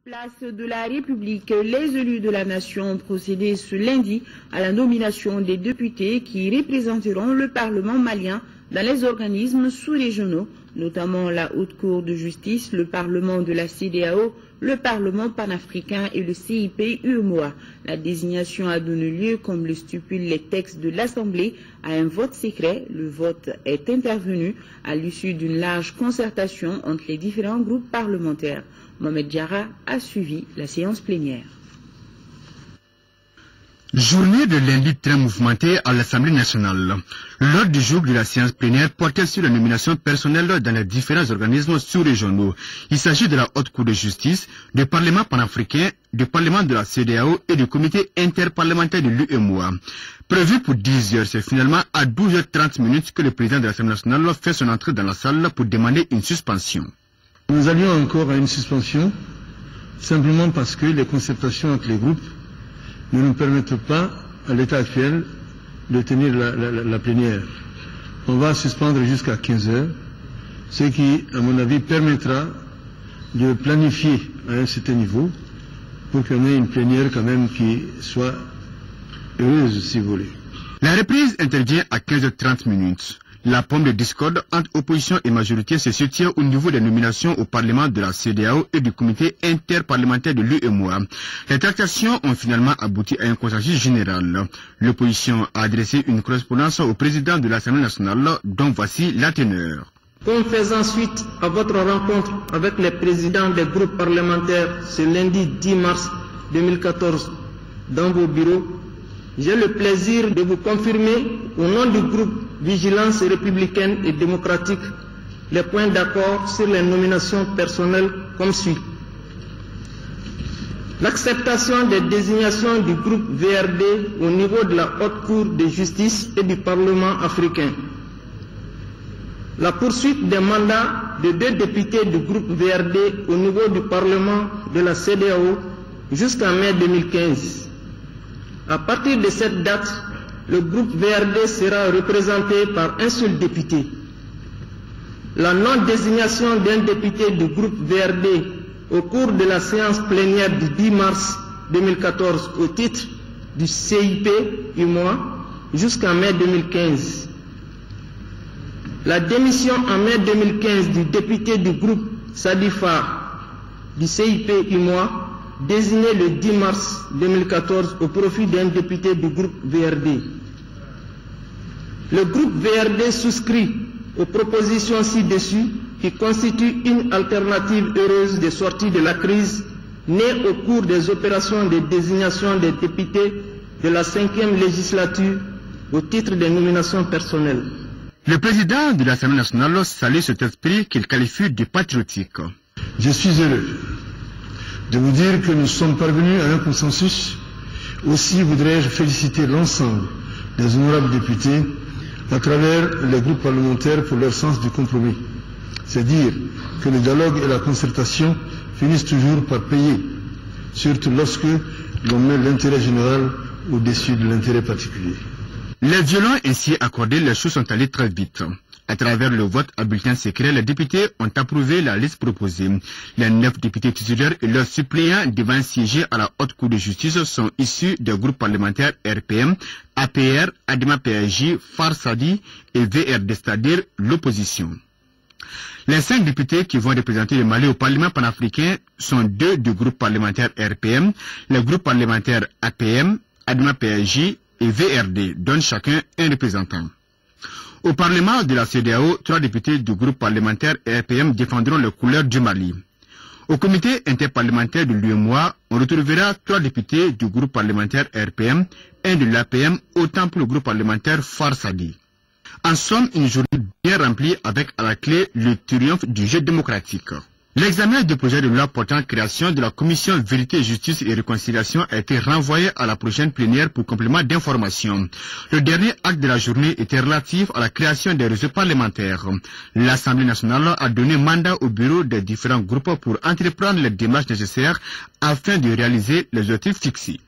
Place de la République, les élus de la nation ont procédé ce lundi à la nomination des députés qui représenteront le Parlement malien dans les organismes sous-régionaux, notamment la Haute Cour de justice, le Parlement de la CEDEAO, le Parlement panafricain et le CIP-UEMOA. La désignation a donné lieu, comme le stipulent les textes de l'Assemblée, à un vote secret. Le vote est intervenu à l'issue d'une large concertation entre les différents groupes parlementaires. Mohamed Diarra a suivi la séance plénière. Journée de lundi très mouvementée à l'Assemblée nationale. L'ordre du jour de la séance plénière portait sur la nomination personnelle dans les différents organismes sous-régionaux. Il s'agit de la Haute Cour de justice, du Parlement panafricain, du Parlement de la CEDEAO et du Comité interparlementaire de l'UEMOA. Prévu pour 10 heures, c'est finalement à 12h30 que le président de l'Assemblée nationale fait son entrée dans la salle pour demander une suspension. Nous allions encore à une suspension, simplement parce que les concertations entre les groupes ne nous permettent pas, à l'état actuel, de tenir la plénière. On va suspendre jusqu'à 15 heures, ce qui, à mon avis, permettra de planifier à un certain niveau pour qu'on ait une plénière quand même qui soit heureuse, si vous voulez. La reprise intervient à 15h30. La pomme de discorde entre opposition et majorité se soutient au niveau des nominations au Parlement de la CEDEAO et du Comité interparlementaire de l'UEMOA. Les tractations ont finalement abouti à un consensus général. L'opposition a adressé une correspondance au président de l'Assemblée nationale, dont voici la teneur. Comme faisant suite à votre rencontre avec les présidents des groupes parlementaires ce lundi 10 mars 2014 dans vos bureaux, j'ai le plaisir de vous confirmer au nom du groupe Vigilance républicaine et démocratique les points d'accord sur les nominations personnelles comme suit. L'acceptation des désignations du groupe VRD au niveau de la Haute Cour de justice et du Parlement africain. La poursuite des mandats de 2 députés du groupe VRD au niveau du Parlement de la CEDEAO jusqu'en mai 2015. À partir de cette date, le groupe VRD sera représenté par un seul député. La non-désignation d'un député du groupe VRD au cours de la séance plénière du 10 mars 2014 au titre du CIP-UEMOA jusqu'en mai 2015. La démission en mai 2015 du député du groupe Sadifar du CIP-UEMOA désigné le 10 mars 2014 au profit d'un député du groupe VRD. Le groupe VRD souscrit aux propositions ci-dessus qui constituent une alternative heureuse de sortie de la crise née au cours des opérations de désignation des députés de la 5e législature au titre des nominations personnelles. Le président de l'Assemblée nationale salue cet esprit qu'il qualifie de patriotique. Je suis heureux de vous dire que nous sommes parvenus à un consensus. Aussi voudrais-je féliciter l'ensemble des honorables députés à travers les groupes parlementaires pour leur sens du compromis. C'est dire que le dialogue et la concertation finissent toujours par payer, surtout lorsque l'on met l'intérêt général au-dessus de l'intérêt particulier. Les violons ainsi accordés, les choses sont allées très vite. À travers le vote à bulletin secret, les députés ont approuvé la liste proposée. Les 9 députés titulaires et leurs suppléants devant siéger à la Haute Cour de justice sont issus des groupes parlementaires RPM, APR, ADEMA-PAJ, FARSADI et VRD, c'est-à-dire l'opposition. Les 5 députés qui vont représenter le Mali au Parlement panafricain sont 2 du groupe parlementaire RPM, le groupe parlementaire APM, ADEMA-PAJ et VRD, donnent chacun un représentant. Au Parlement de la CEDEAO, 3 députés du groupe parlementaire RPM défendront les couleurs du Mali. Au comité interparlementaire de l'UEMOA, on retrouvera 3 députés du groupe parlementaire RPM, 1 de l'APM, autant pour le groupe parlementaire FARSADI. En somme, une journée bien remplie avec à la clé le triomphe du jeu démocratique. L'examen du projet de loi portant création de la Commission Vérité, Justice et Réconciliation a été renvoyé à la prochaine plénière pour complément d'information. Le dernier acte de la journée était relatif à la création des réseaux parlementaires. L'Assemblée nationale a donné mandat au bureau des différents groupes pour entreprendre les démarches nécessaires afin de réaliser les objectifs fixés.